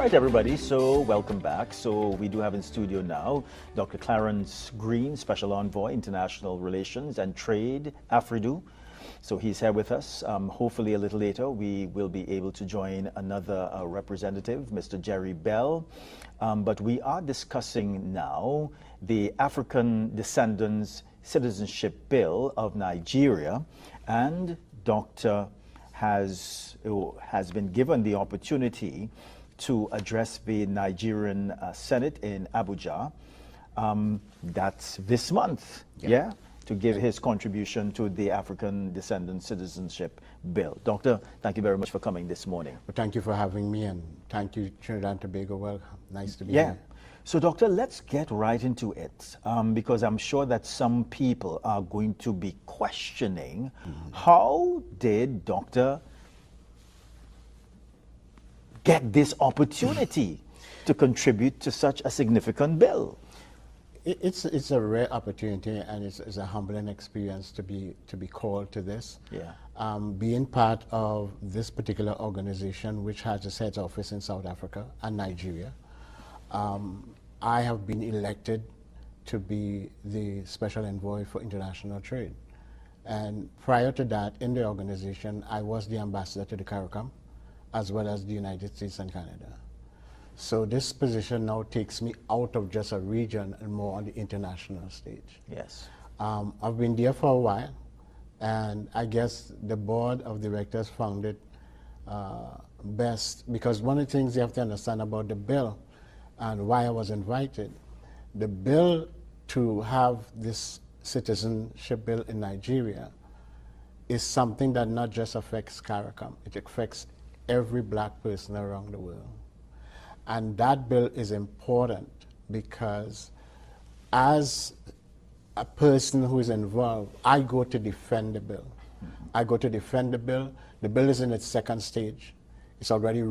right, everybody, so welcome back. So we do have in studio now Dr. Clarence Greene, Special Envoy, International Relations and Trade, Afridu. So he's here with us. Hopefully a little later we will be able to join another representative, Mr. Jerry Bell. But we are discussing now the African Descendants Citizenship Bill of Nigeria, and Dr. has been given the opportunity to address the Nigerian Senate in Abuja. That's this month, yeah, to give his contribution to the African Descendant Citizenship Bill. Doctor, thank you very much for coming this morning. Well, thank you for having me, and thank you, Trinidad and Tobago. Well, nice to be here. So, Doctor, let's get right into it, because I'm sure that some people are going to be questioning, how did Doctor get this opportunity to contribute to such a significant bill? It's a rare opportunity, and it's a humbling experience to be called to this. Yeah. Being part of this particular organization, which has its head office in South Africa and Nigeria, I have been elected to be the Special Envoy for International Trade. And prior to that, in the organization, I was the ambassador to the CARICOM, as well as the United States and Canada. So this position now takes me out of just a region and more on the international stage. Yes. I've been there for a while, and I guess the board of directors found it best, because one of the things you have to understand about the bill and why I was invited, the bill to have this citizenship bill in Nigeria is something that not just affects CARICOM, it affects every black person around the world. And that bill is important because as a person who is involved, I go to defend the bill. I go to defend the bill. The bill is in its second stage. It's already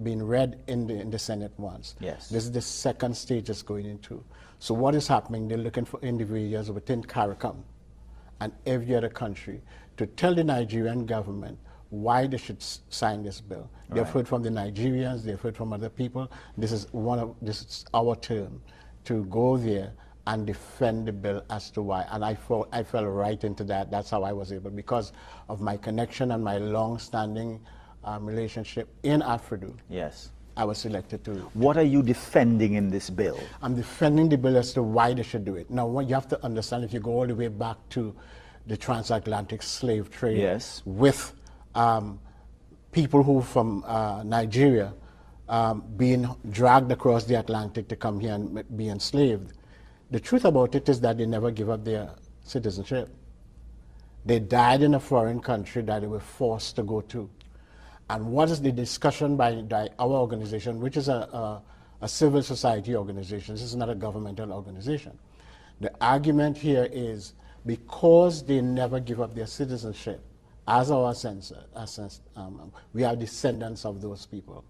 been read in the Senate once. Yes. This is the second stage it's going into. So what is happening? They're looking for individuals within CARICOM and every other country to tell the Nigerian government why they should sign this bill. They've heard from the Nigerians, they've heard from other people. This is our turn to go there and defend the bill as to why. And I fell right into that. That's how I was able, because of my connection and my long-standing relationship in Afridu. Yes. I was selected to. What are you defending in this bill? I'm defending the bill as to why they should do it. Now, what you have to understand, if you go all the way back to the transatlantic slave trade, yes, with people who from Nigeria being dragged across the Atlantic to come here and be enslaved. The truth about it is that they never give up their citizenship. They died in a foreign country that they were forced to go to. And what is the discussion by our organization, which is a civil society organization? This is not a governmental organization. The argument here is because they never give up their citizenship, as our we are descendants of those people.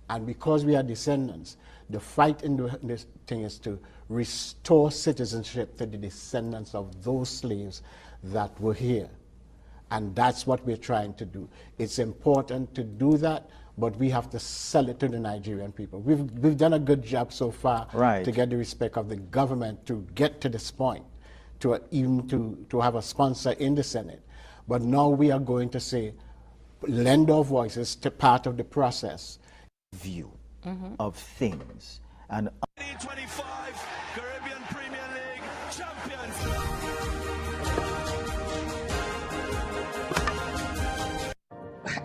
And because we are descendants, the fight in this thing is to restore citizenship to the descendants of those slaves that were here. And that's what we're trying to do. It's important to do that, but we have to sell it to the Nigerian people. We've done a good job so far to get the respect of the government to get to this point, to have a sponsor in the Senate. But now we are going to say, lend our voices to part of the process. View of things. And 2025 Caribbean Premier League champions.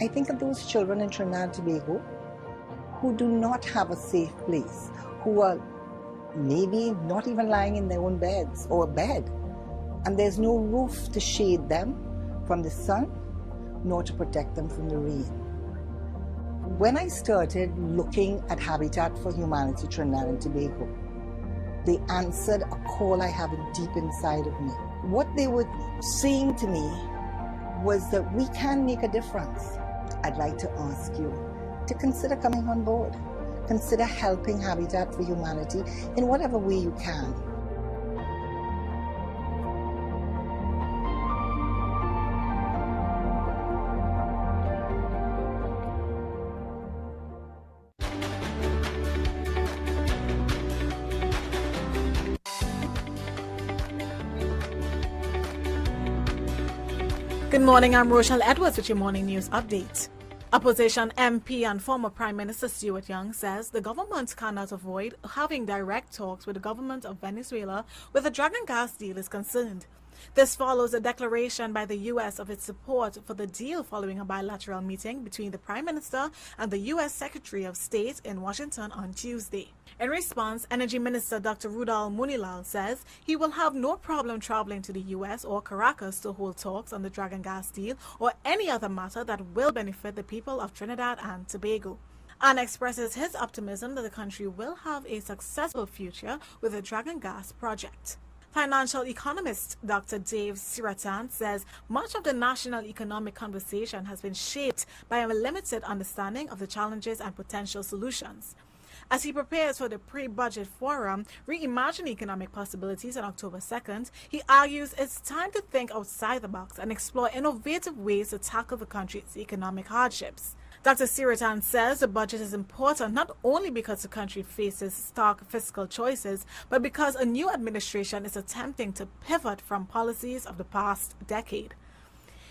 I think of those children in Trinidad and Tobago who do not have a safe place, who are maybe not even lying in their own beds or a bed, and there's no roof to shade them from the sun, nor to protect them from the rain. When I started looking at Habitat for Humanity Trinidad and Tobago, they answered a call I have deep inside of me. What they were saying to me was that we can make a difference. I'd like to ask you to consider coming on board. Consider helping Habitat for Humanity in whatever way you can. Good morning, I'm Rochelle Edwards with your morning news update. Opposition MP and former Prime Minister Stuart Young says the government cannot avoid having direct talks with the government of Venezuela where the drug and gas deal is concerned. This follows a declaration by the U.S. of its support for the deal following a bilateral meeting between the Prime Minister and the U.S. Secretary of State in Washington on Tuesday. In response, Energy Minister Dr. Rudal Munilal says he will have no problem traveling to the U.S. or Caracas to hold talks on the drug and gas deal or any other matter that will benefit the people of Trinidad and Tobago, and expresses his optimism that the country will have a successful future with the drug and gas project. Financial economist Dr. Dave Siratan says much of the national economic conversation has been shaped by a limited understanding of the challenges and potential solutions. As he prepares for the pre-budget forum, Reimagine Economic Possibilities on October 2nd, he argues it's time to think outside the box and explore innovative ways to tackle the country's economic hardships. Dr. Siratan says the budget is important not only because the country faces stark fiscal choices, but because a new administration is attempting to pivot from policies of the past decade.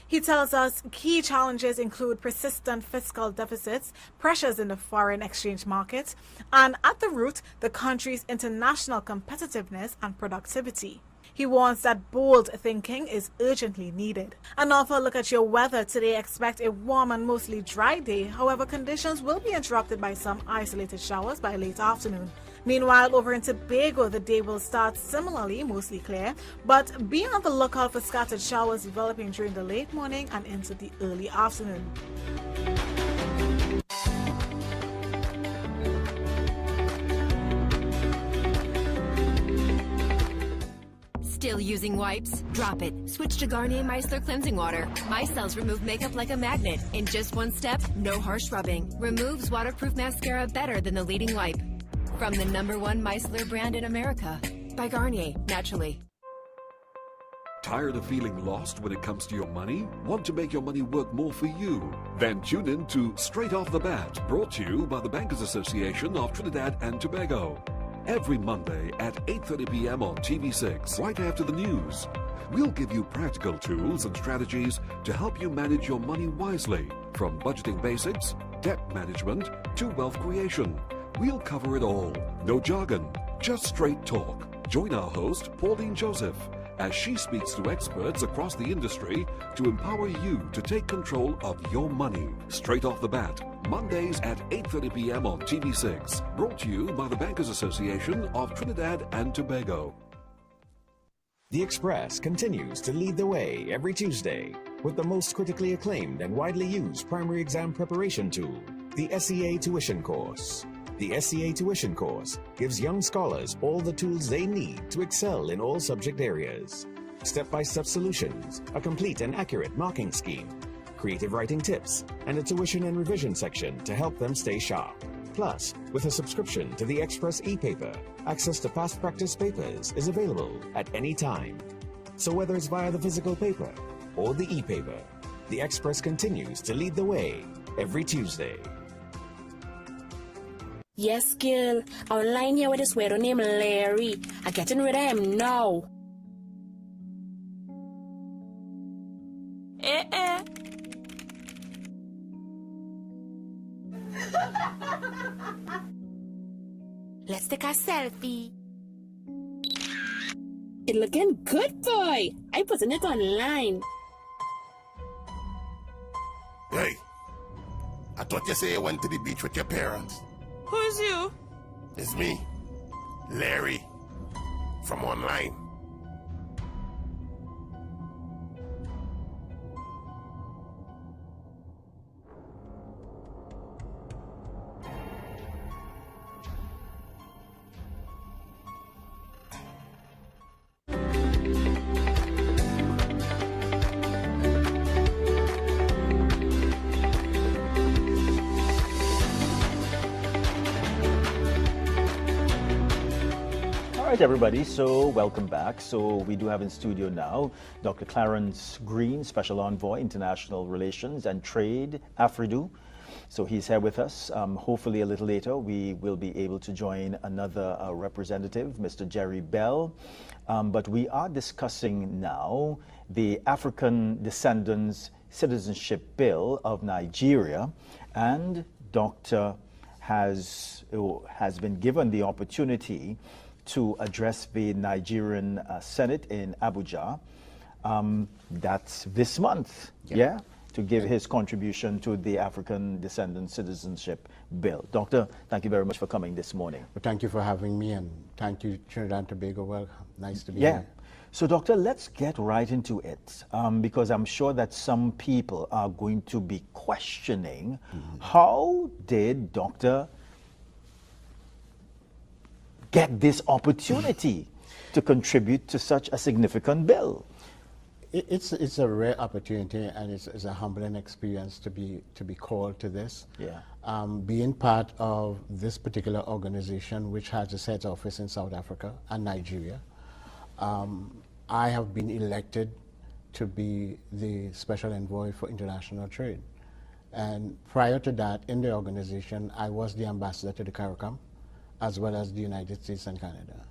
He tells us key challenges include persistent fiscal deficits, pressures in the foreign exchange market, and at the root, the country's international competitiveness and productivity. He warns that bold thinking is urgently needed. And now for a look at your weather. Today, expect a warm and mostly dry day. However, conditions will be interrupted by some isolated showers by late afternoon. Meanwhile, over in Tobago, the day will start similarly, mostly clear, but be on the lookout for scattered showers developing during the late morning and into the early afternoon. Still using wipes? Drop it. Switch to Garnier Micellar Cleansing Water. Micelles remove makeup like a magnet. In just one step, no harsh rubbing. Removes waterproof mascara better than the leading wipe. From the #1 micellar brand in America. By Garnier, naturally. Tired of feeling lost when it comes to your money? Want to make your money work more for you? Then tune in to Straight Off the Bat, brought to you by the Bankers Association of Trinidad and Tobago. Every Monday at 8:30 p.m. on TV6, right after the news. We'll give you practical tools and strategies to help you manage your money wisely, from budgeting basics, debt management, to wealth creation. We'll cover it all. No jargon, just straight talk. Join our host, Pauline Joseph, as she speaks to experts across the industry to empower you to take control of your money. Straight Off the Bat, Mondays at 8:30 p.m. on TV6. Brought to you by the Bankers Association of Trinidad and Tobago. The Express continues to lead the way every Tuesday with the most critically acclaimed and widely used primary exam preparation tool, the SEA Tuition Course. The SEA Tuition Course gives young scholars all the tools they need to excel in all subject areas. Step-by-step solutions, a complete and accurate marking scheme, creative writing tips, and a tuition and revision section to help them stay sharp. Plus, with a subscription to the Express e-paper, access to past practice papers is available at any time. So whether it's via the physical paper or the e-paper, the Express continues to lead the way every Tuesday. Yes, girl. Online here with this weirdo named Larry. I'm getting rid of him now. Let's take a selfie. It's looking good, boy. I'm putting it online. Hey, I thought you say you went to the beach with your parents. Who's you? It's me, Larry, from online. All right, everybody, so welcome back. So we do have in studio now Dr. Clarence Greene, Special Envoy, International Relations and Trade, Afridu. So he's here with us. Hopefully a little later we will be able to join another representative, Mr. Jerry Bell. But we are discussing now the African Descendants Citizenship Bill of Nigeria, and Dr. has been given the opportunity to address the Nigerian Senate in Abuja. That's this month, yeah? To give his contribution to the African Descendant Citizenship Bill. Doctor, thank you very much for coming this morning. Well, thank you for having me, and thank you, Trinidad and Tobago. Well, nice to be Yeah. here. So, Doctor, let's get right into it, because I'm sure that some people are going to be questioning, how did Doctor get this opportunity to contribute to such a significant bill? It's a rare opportunity, and it's a humbling experience to be called to this. Yeah. Being part of this particular organization, which has its head office in South Africa and Nigeria, I have been elected to be the Special Envoy for International Trade. And prior to that, in the organization, I was the ambassador to the CARICOM, as well as the United States and Canada.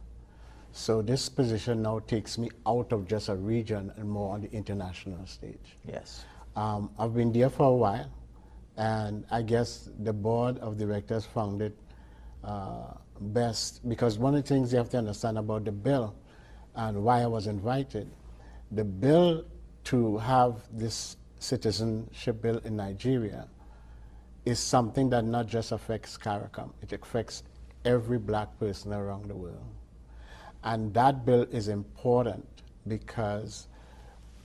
So this position now takes me out of just a region and more on the international stage. Yes. I've been there for a while, and I guess the board of directors found it best, because one of the things you have to understand about the bill and why I was invited, the bill to have this citizenship bill in Nigeria is something that not just affects CARICOM, it affects every black person around the world. And that bill is important because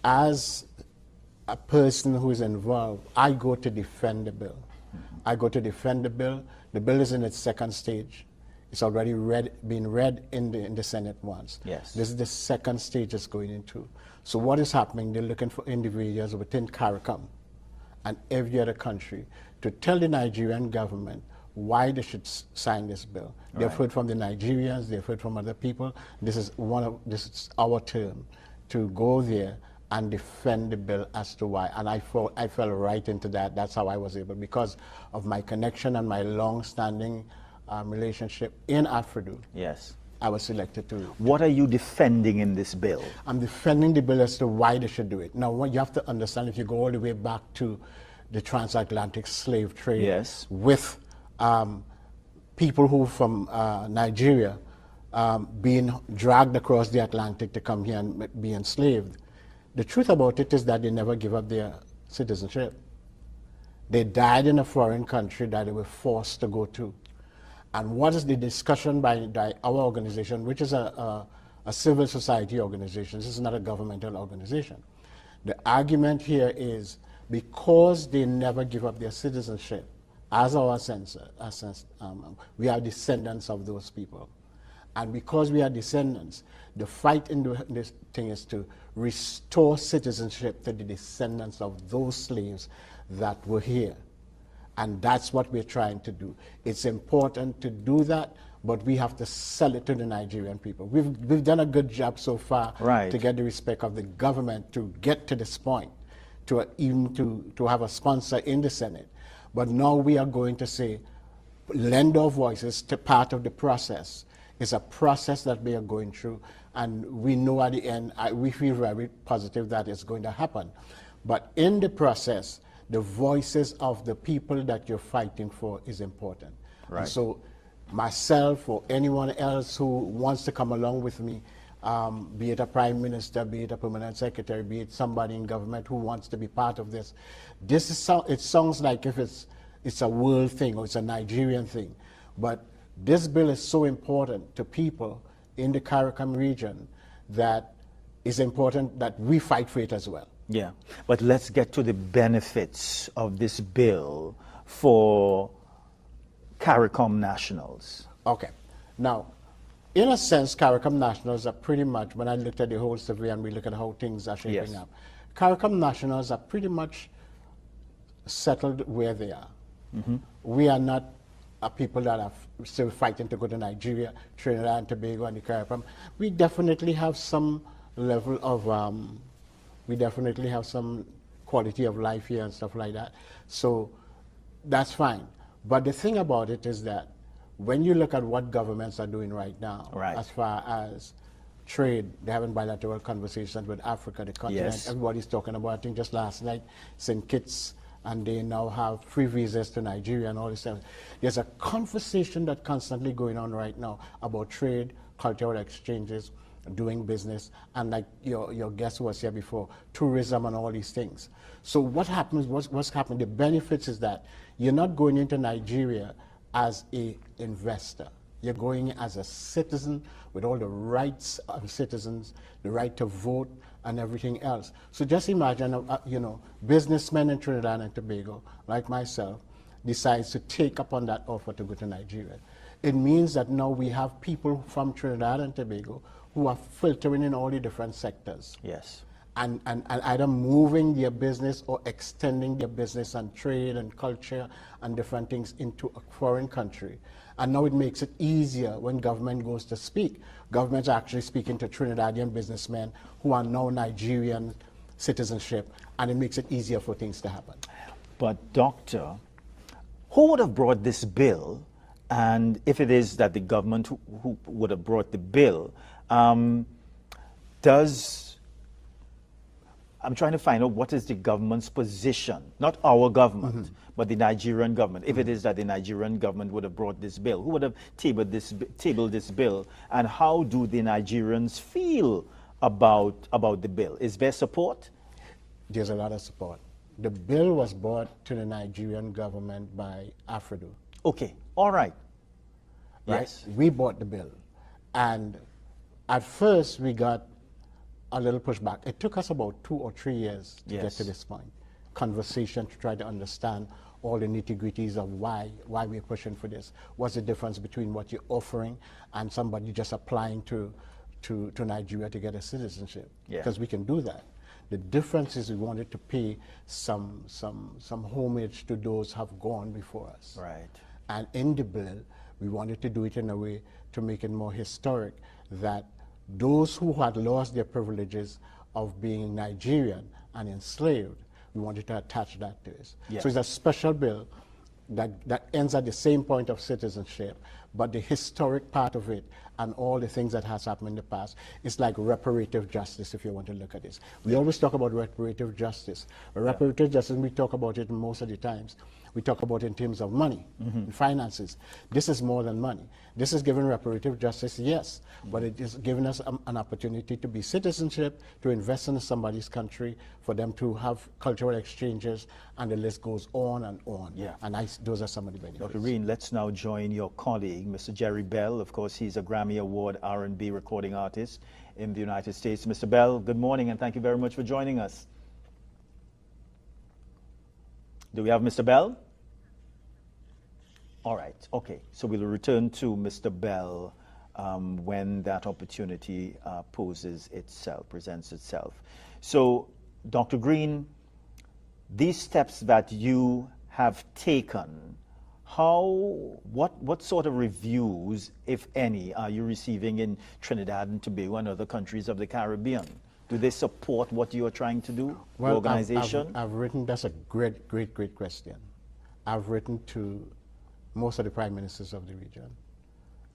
as a person who is involved, I go to defend the bill. I go to defend the bill. The bill is in its second stage. It's already been read in the Senate once. Yes. This is the second stage it's going into. So what is happening, they're looking for individuals within CARICOM and every other country to tell the Nigerian government why they should sign this bill. They've heard from the Nigerians, they've heard from other people. This is our turn to go there and defend the bill as to why. And I fell right into that. That's how I was able, because of my connection and my long-standing relationship in Afridu. Yes. I was selected to. What are you defending in this bill? I'm defending the bill as to why they should do it. Now, what you have to understand, if you go all the way back to the transatlantic slave trade, yes, with people who from Nigeria being dragged across the Atlantic to come here and be enslaved. The truth about it is that they never give up their citizenship. They died in a foreign country that they were forced to go to. And what is the discussion by our organization, which is a civil society organization, this is not a governmental organization. The argument here is because they never give up their citizenship, as our we are descendants of those people. And because we are descendants, the fight in this thing is to restore citizenship to the descendants of those slaves that were here. And that's what we're trying to do. It's important to do that, but we have to sell it to the Nigerian people. We've done a good job so far to get the respect of the government to get to this point, to have a sponsor in the Senate. But now we are going to say, lend our voices to part of the process. It's a process that we are going through, and we know at the end, we feel very positive that it's going to happen. But in the process, the voices of the people that you're fighting for is important. Right. And so myself or anyone else who wants to come along with me, be it a prime minister, be it a permanent secretary, be it somebody in government who wants to be part of this. It sounds like if it's a world thing or it's a Nigerian thing, but this bill is so important to people in the CARICOM region that it's important that we fight for it as well. Yeah, but let's get to the benefits of this bill for CARICOM nationals. Okay. Now, in a sense, CARICOM nationals are pretty much, when I looked at the whole survey and we look at how things are shaping up, CARICOM nationals are pretty much settled where they are. We are not people that are still fighting to go to Nigeria, Trinidad and Tobago and the CARICOM. We definitely have some level of, we definitely have some quality of life here and stuff like that. So That's fine. But the thing about it is that when you look at what governments are doing right now, as far as trade, they're having bilateral conversations with Africa, the continent. Yes. Everybody's talking about, I think just last night, St. Kitts, and they now have free visas to Nigeria and all this stuff. There's a conversation that's constantly going on right now about trade, cultural exchanges, doing business, and like your guest was here before, tourism and all these things. So what happens, what's happening, the benefits is that you're not going into Nigeria as a investor. You're going as a citizen with all the rights of citizens, the right to vote and everything else. So just imagine, businessmen in Trinidad and Tobago, like myself, decides to take up on that offer to go to Nigeria. It means that now we have people from Trinidad and Tobago who are filtering in all the different sectors. Yes. And either moving their business or extending their business and trade and culture and different things into a foreign country. And now it makes it easier when government goes to speak. Governments are actually speaking to Trinidadian businessmen who are now Nigerian citizenship, and it makes it easier for things to happen. But Doctor, who would have brought this bill? And if it is that the government who would have brought the bill, I'm trying to find out what is the government's position, not our government, but the Nigerian government. If it is that the Nigerian government would have brought this bill, who would have tabled this bill, and how do the Nigerians feel about the bill? Is there support? There's a lot of support. The bill was brought to the Nigerian government by Afridu. Okay, all right. Right? Yes. We bought the bill. And at first we got a little pushback. It took us about 2 or 3 years to get to this point. Conversation to try to understand all the nitty-gritties of why we're pushing for this. What's the difference between what you're offering and somebody just applying to Nigeria to get a citizenship? Because we can do that. The difference is we wanted to pay some homage to those who have gone before us. Right. And in the bill, we wanted to do it in a way to make it more historic, that those who had lost their privileges of being Nigerian and enslaved, we wanted to attach that to this. Yes. So it's a special bill that ends at the same point of citizenship, but the historic part of it and all the things that has happened in the past is like reparative justice, if you want to look at this. We always talk about reparative justice. Reparative justice, we talk about it most of the times. We talk about it in terms of money, finances. This is more than money. This is giving reparative justice, yes, but it is giving us an opportunity to be citizenship, to invest in somebody's country, for them to have cultural exchanges, and the list goes on and on. Yeah. And those are some of the benefits. Dr. Greene, let's now join your colleague, Mr. Jerry Bell. Of course, he's a Grammy Award R&B recording artist in the United States. Mr. Bell, good morning, and thank you very much for joining us. Do we have Mr. Bell? All right, okay. So we'll return to Mr. Bell when that opportunity presents itself. So, Dr. Greene, these steps that you have taken, what sort of reviews, if any, are you receiving in Trinidad and Tobago and other countries of the Caribbean? Do they support what you are trying to do, the organization? I've written, that's a great question. I've written to most of the prime ministers of the region.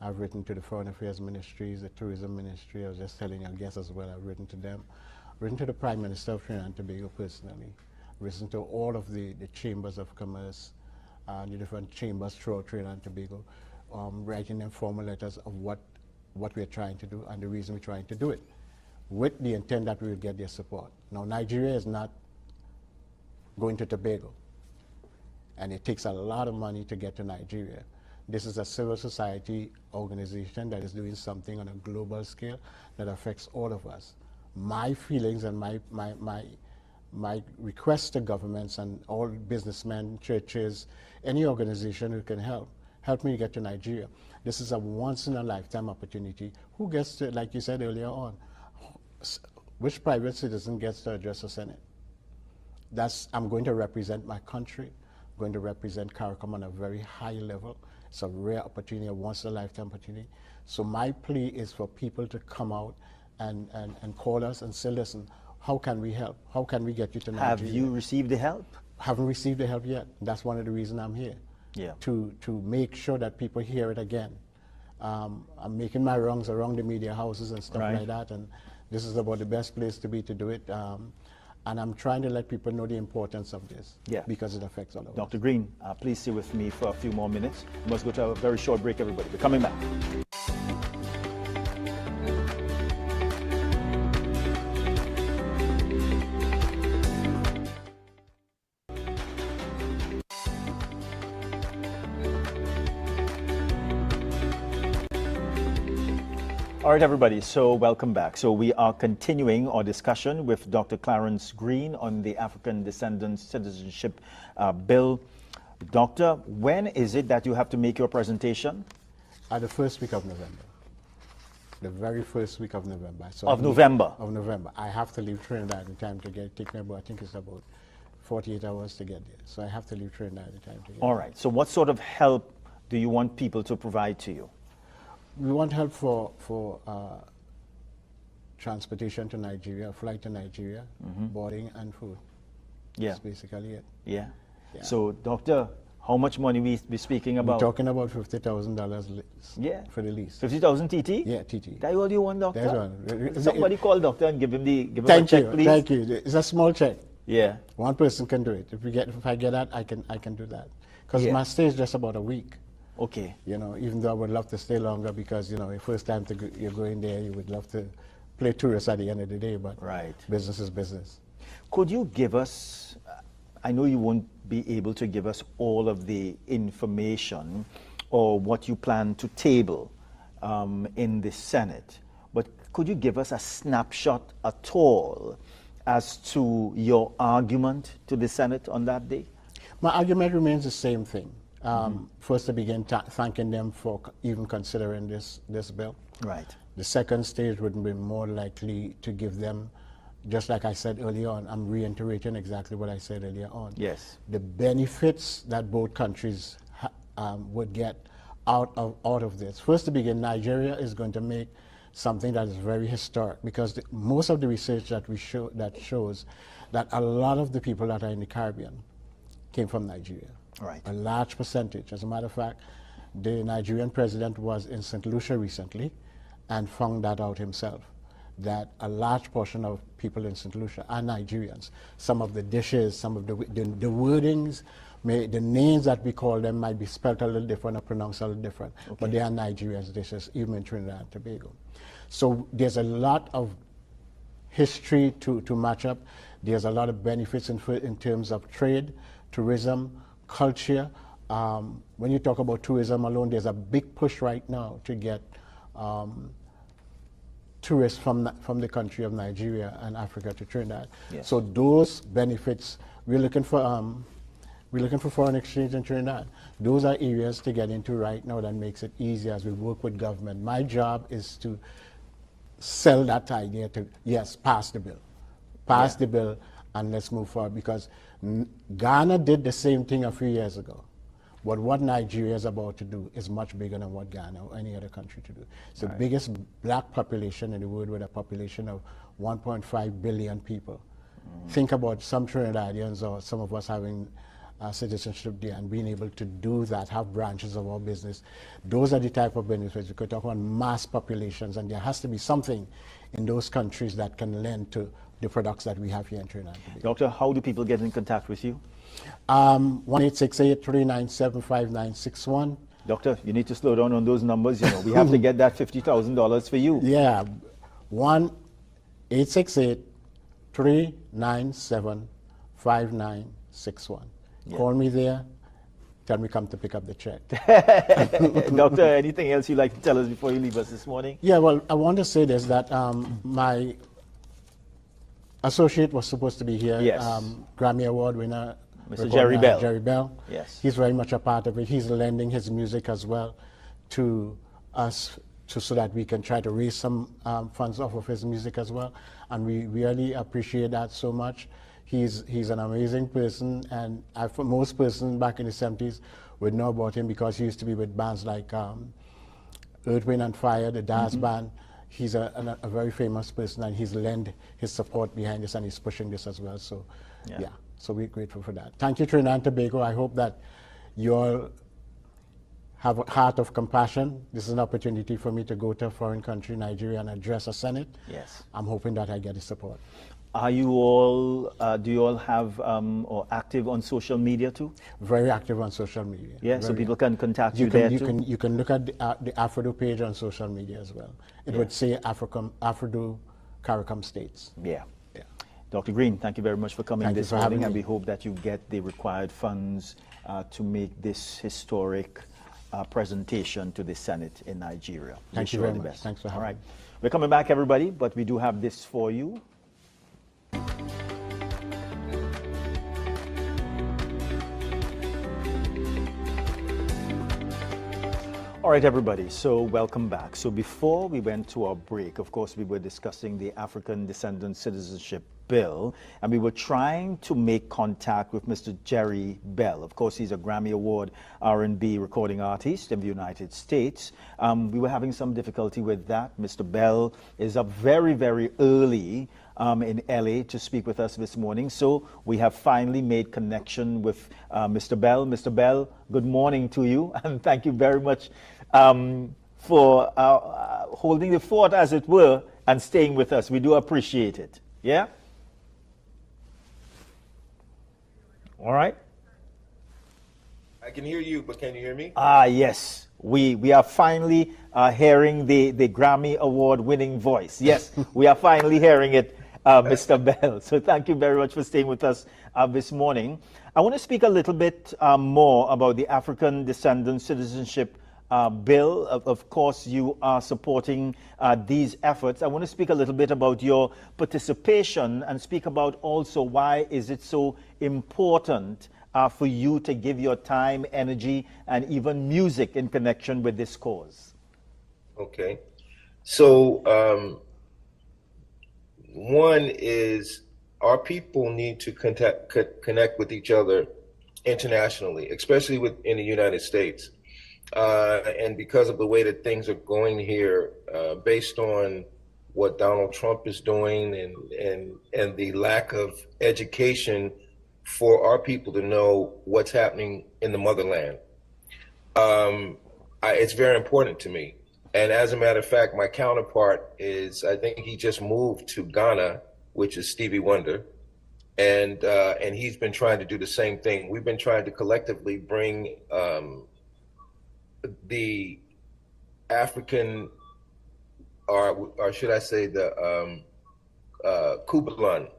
I've written to the Foreign Affairs Ministries, the Tourism Ministry. I was just telling your guests as well, I've written to them. I've written to the Prime Minister of Trinidad and Tobago personally. I've written to all of the chambers of commerce, the different chambers throughout Trinidad and Tobago, writing them formal letters of what we're trying to do and the reason we're trying to do it, with the intent that we will get their support. Now, Nigeria is not going to Tobago, and it takes a lot of money to get to Nigeria. This is a civil society organization that is doing something on a global scale that affects all of us. My feelings and my request to governments and all businessmen, churches, any organization who can help me get to Nigeria. This is a once-in-a-lifetime opportunity. Who gets to, like you said earlier on, which private citizen gets to address the Senate? I'm going to represent my country, I'm going to represent CARICOM on a very high level. It's a rare opportunity, a once-in-a-lifetime opportunity. So my plea is for people to come out and call us and say, listen, how can we help? How can we get you to Nigeria? Have you received the help? haven't received the help yet. That's one of the reasons I'm here. Yeah. To make sure that people hear it again. I'm making my rounds around the media houses and stuff like that, and this is about the best place to be to do it. And I'm trying to let people know the importance of this, because it affects all of us. Dr. Greene, please stay with me for a few more minutes. We must go to a very short break, everybody. We're coming back. All right, everybody, so welcome back. So we are continuing our discussion with Dr. Clarence Greene on the African Descendants Citizenship Bill. Doctor, when is it that you have to make your presentation? The first week of November. The very first week of November. So Of November? Of November. I have to leave Trinidad in time to get, take me about, I think it's about 48 hours to get there. So I have to leave Trinidad in time to get All right, so what sort of help do you want people to provide to you? We want help for transportation to Nigeria, flight to Nigeria, boarding and food. Yeah. That's basically it. Yeah. So, doctor, how much money we be speaking about? We're talking about $50,000 for the lease. 50,000 TT? Yeah, TT. That's all you want, doctor? That's one. Somebody call doctor and give him a check, please. Thank you. It's a small check. Yeah. One person can do it. If I get that, I can do that. Because my stay is just about a week. Okay. You know, even though I would love to stay longer because, you know, the first time you're going there, you would love to play tourist at the end of the day, but business is business. Could you give us, I know you won't be able to give us all of the information or what you plan to table in the Senate, but could you give us a snapshot at all as to your argument to the Senate on that day? My argument remains the same thing. First, to begin thanking them for even considering this bill. Right. The second stage would be more likely to give them, just like I said earlier on, I'm reiterating exactly what I said earlier on. Yes. The benefits that both countries would get out of this. First, to begin, Nigeria is going to make something that is very historic because most of the research that shows that a lot of the people that are in the Caribbean came from Nigeria. Right. A large percentage. As a matter of fact, the Nigerian president was in St. Lucia recently and found that out himself, that a large portion of people in St. Lucia are Nigerians. Some of the dishes, some of the wordings, the names that we call them might be spelled a little different or pronounced a little different, but they are Nigerian dishes, even in Trinidad and Tobago. So there's a lot of history to match up. There's a lot of benefits in terms of trade, tourism, culture. When you talk about tourism alone, there's a big push right now to get tourists from the country of Nigeria and Africa to Trinidad. Yes. So those benefits, we're looking for foreign exchange in Trinidad. Those are areas to get into right now that makes it easier as we work with government. My job is to sell that idea to, yes, pass the bill. Pass the bill and let's move forward, because Ghana did the same thing a few years ago. But what Nigeria is about to do is much bigger than what Ghana or any other country to do. It's the biggest black population in the world with a population of 1.5 billion people. Think about some Trinidadians or some of us having citizenship there and being able to do that, have branches of our business. Those are the type of benefits. We could talk about mass populations, and there has to be something in those countries that can lend to the products that we have here in Trinidad. Doctor, how do people get in contact with you? 1-868-397-5961. Doctor, you need to slow down on those numbers. You know, we have to get that $50,000 for you. Yeah, 1-868-397-5961. Call me there. Tell me come to pick up the check. Doctor, anything else you'd like to tell us before you leave us this morning? Yeah, well, I want to say this, that my associate was supposed to be here. Yes. Grammy Award winner, Mr. Jerry Bell. Jerry Bell. Yes. He's very much a part of it. He's lending his music as well to us so that we can try to raise some funds off of his music as well. And we really appreciate that so much. He's an amazing person, and for most persons back in the 70s would know about him because he used to be with bands like Earth, Wind and Fire, the Daz Band. He's a very famous person, and he's lent his support behind this, and he's pushing this as well. So, yeah. So we're grateful for that. Thank you, Trinidad and Tobago. I hope that you all have a heart of compassion. This is an opportunity for me to go to a foreign country, Nigeria, and address a Senate. Yes. I'm hoping that I get the support. Are you all, do you all have or active on social media too? Very active on social media. Yeah, so people can contact you, can, there too? You can look at the Afridu page on social media as well. It would say Afridu CARICOM states. Yeah. Yeah. Dr. Greene, thank you very much for coming this morning, and me. we hope that you get the required funds to make this historic presentation to the Senate in Nigeria. Thank you very much. Thanks for having me. All right. We're coming back, everybody, but we do have this for you. All right, everybody, so welcome back. So before we went to our break, of course, we were discussing the African Descendant Citizenship Bill, and we were trying to make contact with Mr. Jerry Bell. Of course, he's a Grammy Award R&B recording artist in the United States. We were having some difficulty with that. Mr. Bell is up very, very early in LA to speak with us this morning. So we have finally made connection with Mr. Bell. Mr. Bell, good morning to you, and thank you very much for holding the fort, as it were, and staying with us. We do appreciate it. Yeah? All right. I can hear you, but can you hear me? Ah, yes. We are finally hearing the Grammy Award winning voice. Yes, we are finally hearing it, Mr. Bell. So thank you very much for staying with us this morning. I want to speak a little bit more about the African Descendant Citizenship Bill. Of course, you are supporting these efforts. I want to speak a little bit about your participation and speak about also why is it so important for you to give your time, energy, and even music in connection with this cause. Okay. So one is our people need to connect with each other internationally, especially in the United States. And because of the way that things are going here, based on what Donald Trump is doing and the lack of education for our people to know what's happening in the motherland. It's very important to me. And as a matter of fact, my counterpart is, I think he just moved to Ghana, which is Stevie Wonder. And he's been trying to do the same thing. We've been trying to collectively bring the African, or should I say the Kubalan,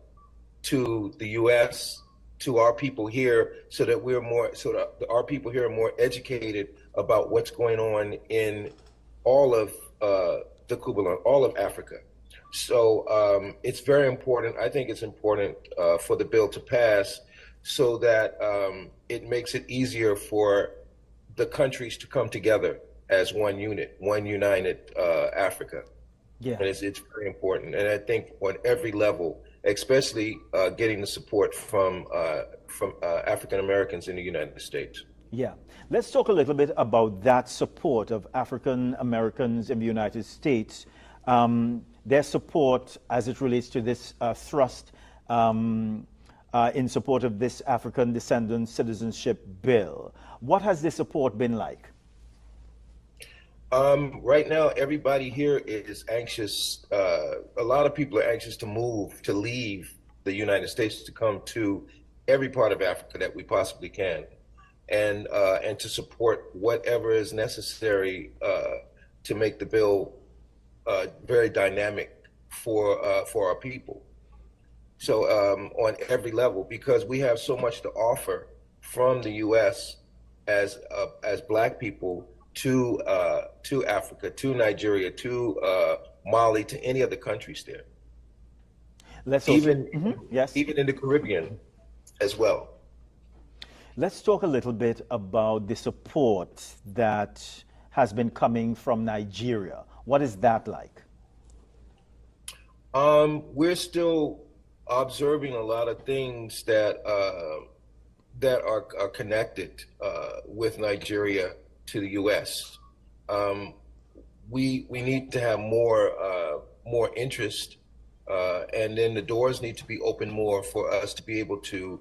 to the U.S., to our people here, so that our people here are more educated about what's going on in all of the Kubalan, all of Africa. So it's very important. I think it's important for the bill to pass, so that it makes it easier for the countries to come together as one unit, one united Africa. Yeah. And it's very important. And I think on every level, especially getting the support from African Americans in the United States. Yeah. Let's talk a little bit about that support of African Americans in the United States, their support as it relates to this thrust in support of this African Descendant Citizenship Bill. What has the support been like? Right now, everybody here is anxious. A lot of people are anxious to leave the United States, to come to every part of Africa that we possibly can, and to support whatever is necessary to make the bill very dynamic for our people. So on every level, because we have so much to offer from the U.S. as Black people to Africa, to Nigeria, to Mali, to any other countries there. Even in the Caribbean as well. Let's talk a little bit about the support that has been coming from Nigeria. What is that like? We're still observing a lot of things that are connected with Nigeria to the U.S. We need to have more interest, and then the doors need to be open more for us to be able to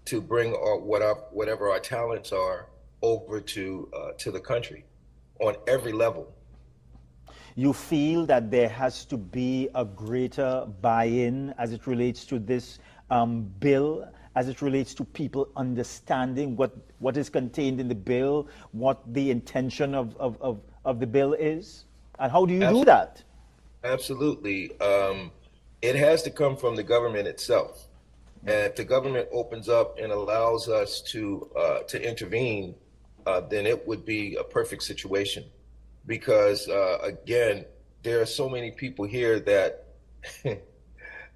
to bring whatever our talents are over to the country on every level. You feel that there has to be a greater buy-in as it relates to this bill, as it relates to people understanding what is contained in the bill, what the intention of the bill is? And how do you do that? Absolutely. It has to come from the government itself. And if the government opens up and allows us to intervene, then it would be a perfect situation. Because again, there are so many people here that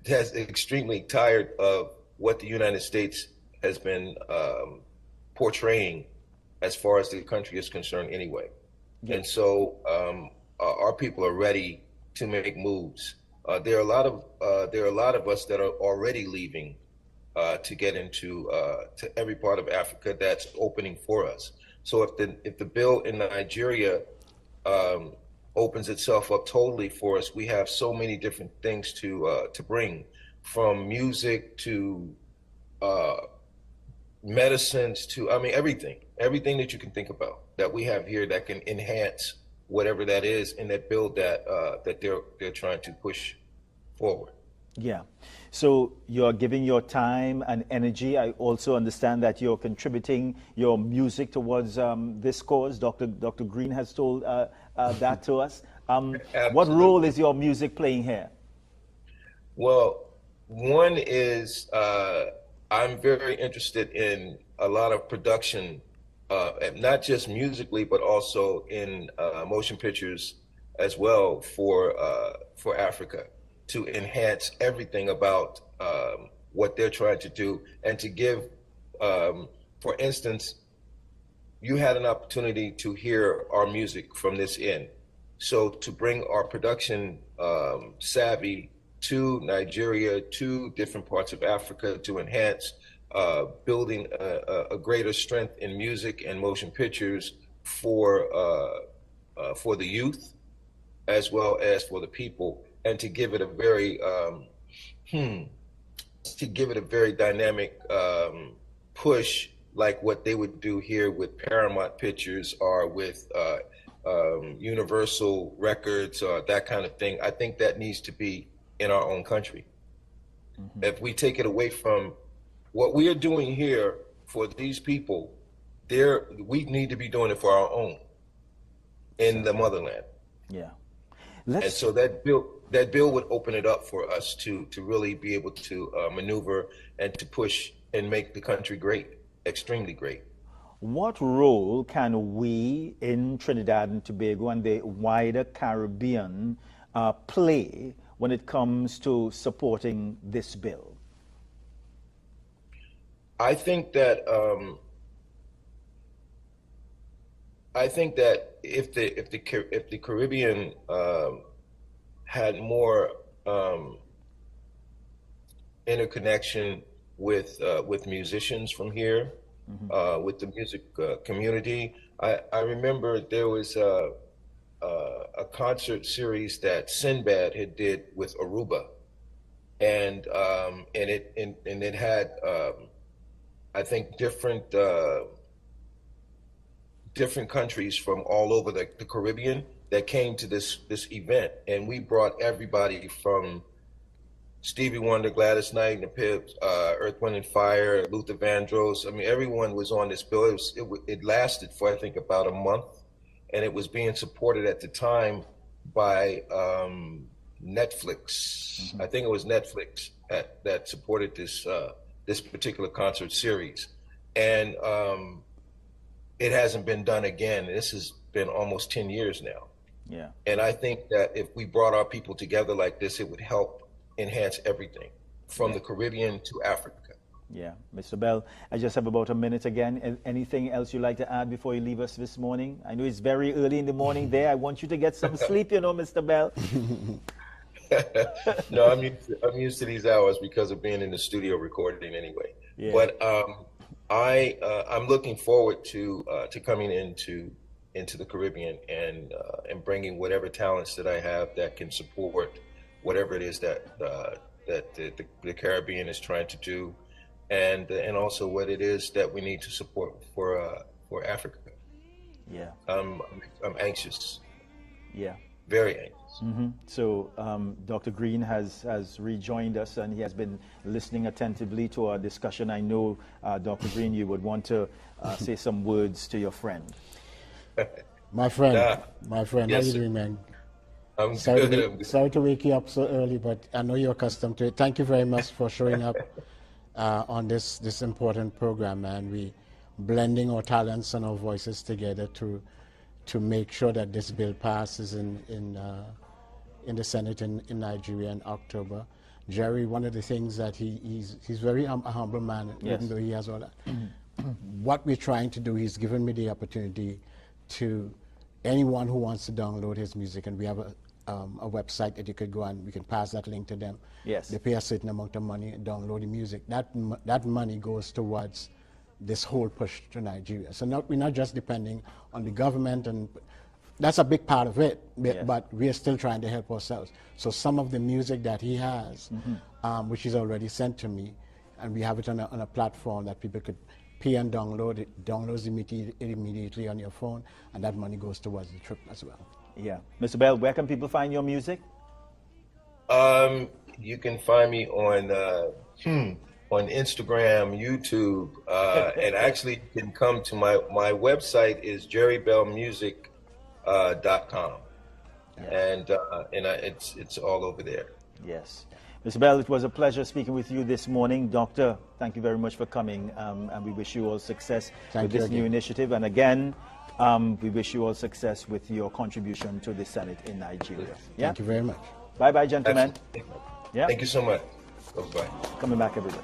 that's extremely tired of what the United States has been portraying as far as the country is concerned anyway. Yeah. And so our people are ready to make moves. There are a lot of us that are already leaving to get into to every part of Africa that's opening for us. So if the bill in Nigeria opens itself up totally for us, we have so many different things to bring, from music to medicines to, I mean, everything that you can think about that we have here that can enhance whatever that is in that bill that they're trying to push forward. Yeah. So you're giving your time and energy. I also understand that you're contributing your music towards this cause. Dr. Greene has told that to us. What role is your music playing here? Well, one is I'm very interested in a lot of production, not just musically, but also in motion pictures as well for Africa, to enhance everything about what they're trying to do, and to give, for instance, you had an opportunity to hear our music from this end. So to bring our production savvy to Nigeria, to different parts of Africa, to enhance building a greater strength in music and motion pictures for the youth, as well as for the people, and to give it a very dynamic push, like what they would do here with Paramount Pictures or with Universal Records or that kind of thing. I think that needs to be in our own country. Mm-hmm. If we take it away from what we are doing here for these people, we need to be doing it for our own in the motherland. Yeah. And so that bill would open it up for us to really be able to maneuver and to push and make the country great, extremely great. What role can we in Trinidad and Tobago and the wider Caribbean play when it comes to supporting this bill? I think that if the Caribbean had more interconnection with musicians from here, mm-hmm. With the music community, I remember there was a concert series that Sinbad had did with Aruba, and it had I think different countries from all over the Caribbean that came to this event, and we brought everybody from Stevie Wonder, Gladys Knight and the Pips, Earth, Wind and Fire, Luther Vandross. I mean, everyone was on this bill. It lasted for I think about a month, and it was being supported at the time by Netflix. Mm-hmm. I think it was Netflix that supported this particular concert series, and it hasn't been done again. This has been almost 10 years now. Yeah. And I think that if we brought our people together like this, it would help enhance everything from the Caribbean to Africa. Yeah. Mr. Bell, I just have about a minute again. Anything else you'd like to add before you leave us this morning? I know it's very early in the morning there. I want you to get some sleep, Mr. Bell. No, I'm used to these hours because of being in the studio recording anyway. Yeah. But I'm looking forward to coming into the Caribbean and bringing whatever talents that I have that can support whatever it is that the Caribbean is trying to do, and also what it is that we need to support for Africa. Yeah. I'm anxious. Yeah. Very anxious. So Dr. Greene has rejoined us, and he has been listening attentively to our discussion. I know, Dr. Greene, you would want to say some words to your friend. My friend, Yes, how you sir. doing, man? I'm Sorry good. sorry to wake you up so early, but I know you're accustomed to it. Thank you very much for showing up on this important program, man. We blending our talents and our voices together to make sure that this bill passes in the Senate in Nigeria in October. Jerry, one of the things that he's very a humble man, Yes. even though he has all that. What we're trying to do, he's given me the opportunity to anyone who wants to download his music, and we have a website that you could go and we can pass that link to them. Yes. They pay a certain amount of money and download the music. That money goes towards this whole push to Nigeria. So we're not just depending on the government, and that's a big part of it, Yes. but we are still trying to help ourselves. So some of the music that he has, which he's already sent to me, and we have it on a platform that people could pay and download. It downloads immediately on your phone, and that money goes towards the trip as well. Yeah. Mr. Bell, where can people find your music? You can find me on Instagram, YouTube, and actually you can come to my website is jerrybellmusic.com, and it's all over there. Yes. Mr. Bell, it was a pleasure speaking with you this morning. Doctor, thank you very much for coming, and we wish you all success with this new initiative. And again, we wish you all success with your contribution to the Senate in Nigeria. Yeah? Thank you very much. Bye-bye, gentlemen. Absolutely. Yeah? Thank you so much. Bye-bye. Coming back, everybody.